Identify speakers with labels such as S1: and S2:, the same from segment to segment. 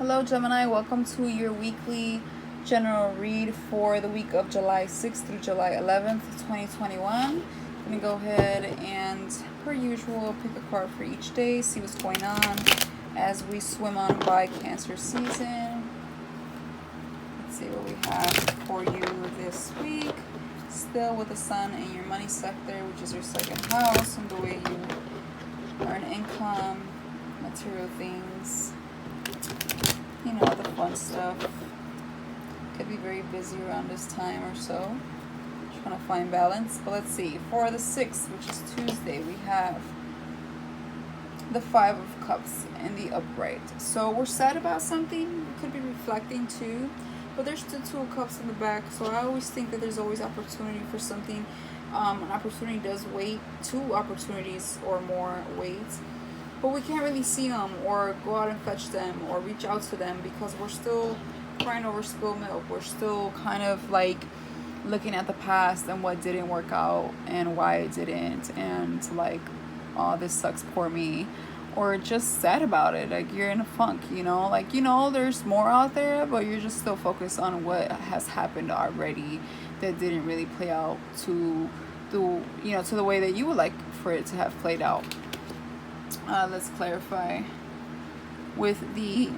S1: Hello Gemini, welcome to your weekly general read for the week of July 6th through July 11th, 2021. I'm going to go ahead and, per usual, pick a card for each day, see what's going on as we swim on by Cancer season. Let's see what we have for you this week. Still with the sun in your money sector, which is your second house, and the way you earn income, material things. You know, the fun stuff. Could be very busy around this time or so. Trying to find balance. But let's see. For the 6th, which is Tuesday, we have the 5 of Cups in the upright. So we're sad about something. We could be reflecting too. But there's the 2 of Cups in the back. So I always think that there's always opportunity for something. An opportunity does wait. 2 opportunities or more wait. But we can't really see them or go out and fetch them or reach out to them because we're still crying over spilled milk. We're still kind of like looking at the past and what didn't work out and why it didn't, and like, oh, this sucks, poor me, or just sad about it. Like, you're in a funk, like, there's more out there, but you're just still focused on what has happened already that didn't really play out to the way that you would like for it to have played out. Let's clarify with the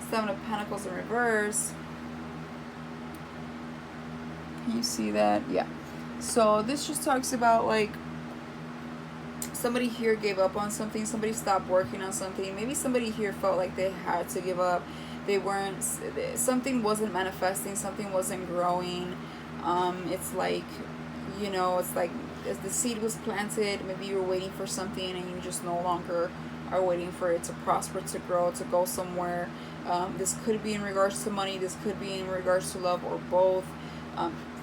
S1: 7 of Pentacles in reverse. Can you see that? Yeah. So this just talks about like somebody here gave up on something. Somebody stopped working on something. Maybe somebody here felt like they had to give up. Something wasn't manifesting. Something wasn't growing. It's like, it's like as the seed was planted, maybe you were waiting for something and you just no longer are waiting for it to prosper, to grow, to go somewhere. This could be in regards to money. This could be in regards to love, or both.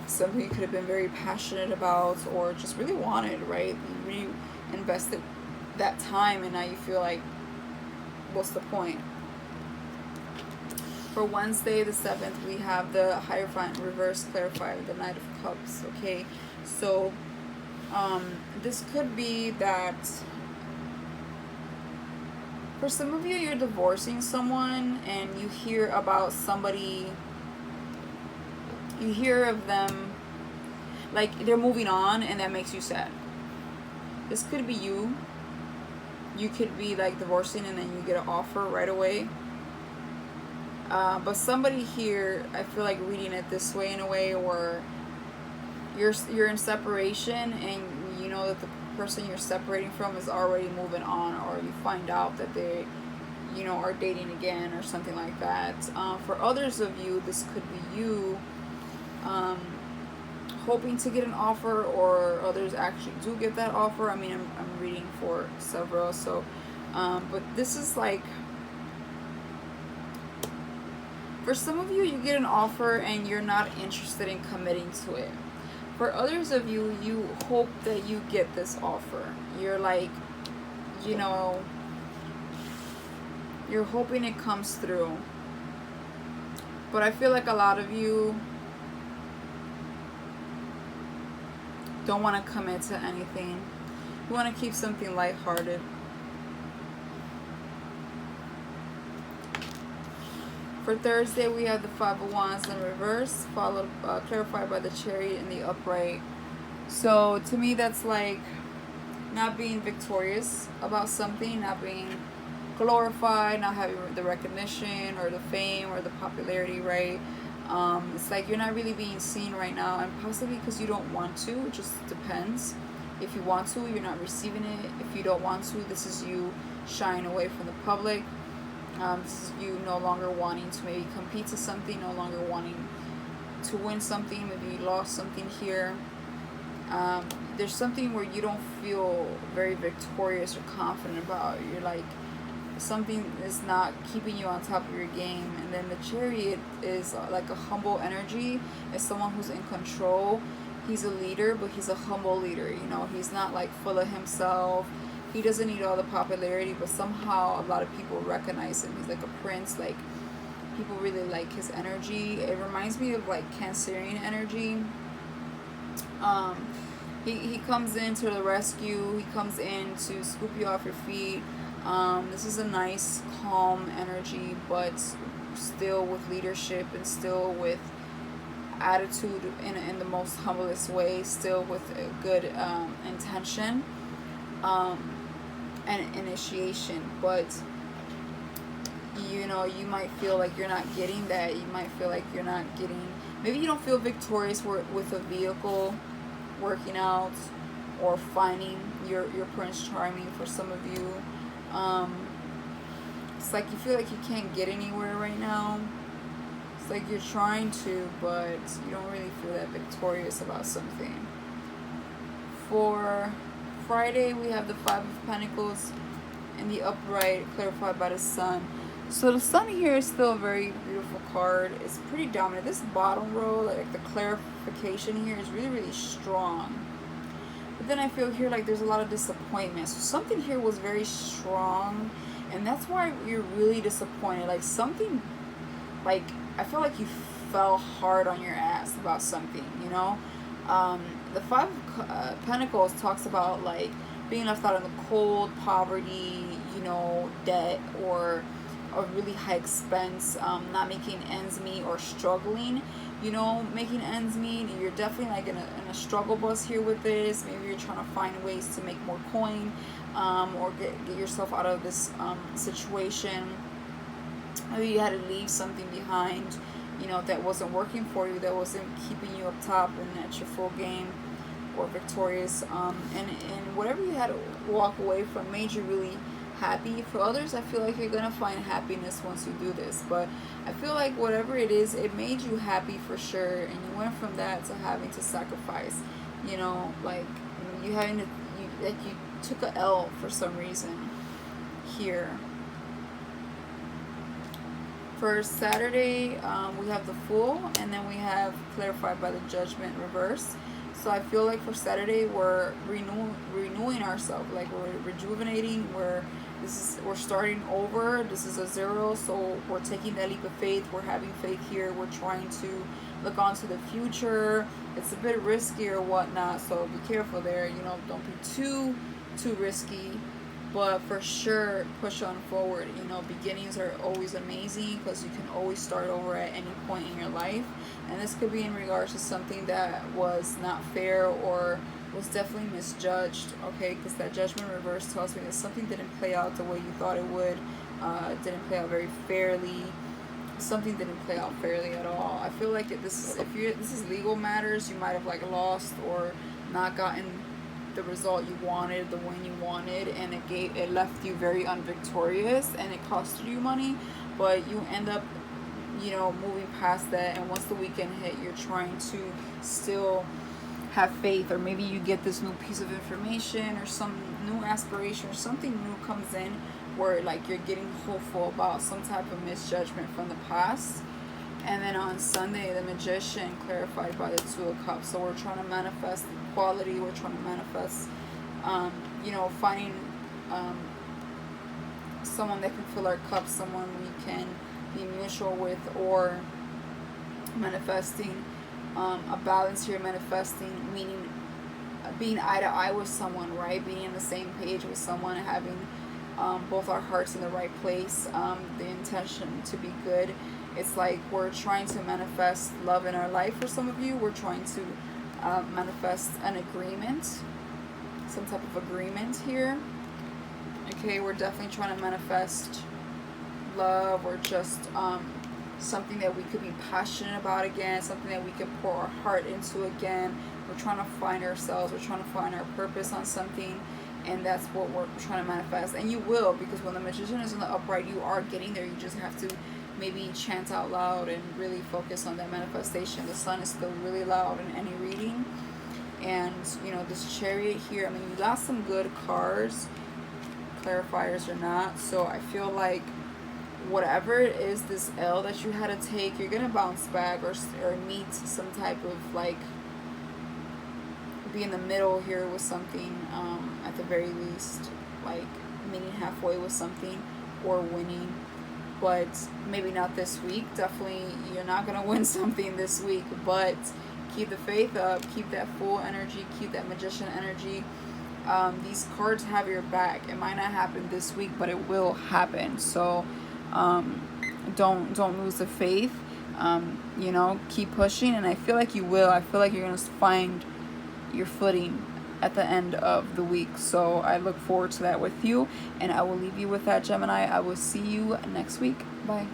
S1: Something you could have been very passionate about or just really wanted, right? You really invested that time and now you feel like, what's the point? For Wednesday the 7th, we have the Hierophant reverse clarified, the Knight of Cups. Okay, so this could be that for some of you, you're divorcing someone and you hear about somebody, you hear of them, like they're moving on, and that makes you sad. This could be you. You could be like divorcing and then you get an offer right away. But somebody here, I feel like reading it this way, in a way where you're in separation and you know that the person you're separating from is already moving on, or you find out that they are dating again or something like that. For others of you, this could be you hoping to get an offer, or others actually do get that offer. I mean, I'm reading for several, so but this is like, for some of you, you get an offer and you're not interested in committing to it. For others of you, you hope that you get this offer. You're like, you're hoping it comes through. But I feel like a lot of you don't want to commit to anything. You want to keep something lighthearted. For Thursday, we have the 5 of Wands in reverse, followed, clarified by the Chariot in the upright. So to me, that's like not being victorious about something, not being glorified, not having the recognition or the fame or the popularity, right? It's like you're not really being seen right now, and possibly because you don't want to. It just depends. If you want to, you're not receiving it. If you don't want to, this is you shying away from the public. This is you no longer wanting to maybe compete to something, no longer wanting to win something. Maybe you lost something here. There's something where you don't feel very victorious or confident about. You're like, something is not keeping you on top of your game. And then the Chariot is like a humble energy. It's someone who's in control. He's a leader, but he's a humble leader. He's not like full of himself. He doesn't need all the popularity, but somehow a lot of people recognize him. He's like a prince. Like, people really like his energy. It reminds me of like Cancerian energy. He comes in to the rescue. He comes in to scoop you off your feet. This is a nice, calm energy, but still with leadership and still with attitude in the most humblest way, still with a good intention and initiation. But you know, you might feel like you're not getting that. You might feel like you're not getting, maybe you don't feel victorious with a vehicle, working out, or finding your Prince Charming for some of you. It's like you feel like you can't get anywhere right now. It's like you're trying to, but you don't really feel that victorious about something. For Friday, we have the Five of Pentacles in the upright, clarified by the Sun. So the Sun here is still a very beautiful card. It's pretty dominant. This bottom row, like the clarification here, is really, really strong. But then I feel here like there's a lot of disappointment. So something here was very strong, and that's why you're really disappointed. Like something, like I feel like you fell hard on your ass about something, you know? The Five of Pentacles talks about like being left out in the cold, poverty, you know, debt, or a really high expense, not making ends meet, or struggling, you know, making ends meet. You're definitely like in a struggle bus here with this. Maybe you're trying to find ways to make more coin, or get yourself out of this situation. Maybe you had to leave something behind, you know, that wasn't working for you, that wasn't keeping you up top and at your full game or victorious. And whatever you had to walk away from made you really happy. For others, I feel like you're gonna find happiness once you do this, but I feel like whatever it is, it made you happy for sure, and you went from that to having to sacrifice, you know, like you having to, you took a L for some reason here. For Saturday, we have the Fool, and then we have clarified by the Judgment reverse. So I feel like for Saturday, we're renewing ourselves, like we're rejuvenating, we're starting over. This is a 0, so we're taking that leap of faith. We're having faith here. We're trying to look onto the future. It's a bit risky or whatnot, so be careful there. You know, don't be too risky, but for sure push on forward. You know, beginnings are always amazing because you can always start over at any point in your life, and this could be in regards to something that was not fair or was definitely misjudged, okay? Because that Judgment reverse tells me that something didn't play out the way you thought it would. It didn't play out very fairly. Something didn't play out fairly at all. I feel like this is legal matters. You might have like lost or not gotten the result you wanted, the win you wanted, and it left you very unvictorious, and it cost you money, but you end up, you know, moving past that. And once the weekend hit, you're trying to still have faith, or maybe you get this new piece of information or some new aspiration or something new comes in where like you're getting hopeful about some type of misjudgment from the past. And then on Sunday, the Magician, clarified by the Two of Cups. So we're trying to manifest equality. We're trying to manifest, you know, finding someone that can fill our cups, someone we can be mutual with, or manifesting a balance here. Manifesting meaning being eye to eye with someone, right? Being on the same page with someone, having both our hearts in the right place, the intention to be good. It's like we're trying to manifest love in our life. For some of you, we're trying to manifest an agreement, some type of agreement here. Okay, we're definitely trying to manifest love, or just something that we could be passionate about again, something that we can pour our heart into again. We're trying to find ourselves. We're trying to find our purpose on something. And that's what we're trying to manifest. And you will, because when the Magician is in the upright, you are getting there. You just have to maybe chant out loud and really focus on that manifestation. The Sun is still really loud in any reading. And, you know, this Chariot here, I mean, you got some good cards, clarifiers or not. So I feel like whatever it is, this L that you had to take, you're going to bounce back or meet some type of, like, be in the middle here with something, at the very least, like meeting halfway with something or winning. But maybe not this week. Definitely you're not going to win something this week, but keep the faith up, keep that Fool energy, keep that Magician energy, these cards have your back. It might not happen this week, but it will happen. So don't lose the faith. You know, keep pushing, and I feel like you will. I feel like you're gonna find your footing at the end of the week. So I look forward to that with you, and I will leave you with that, Gemini. I will see you next week. Bye.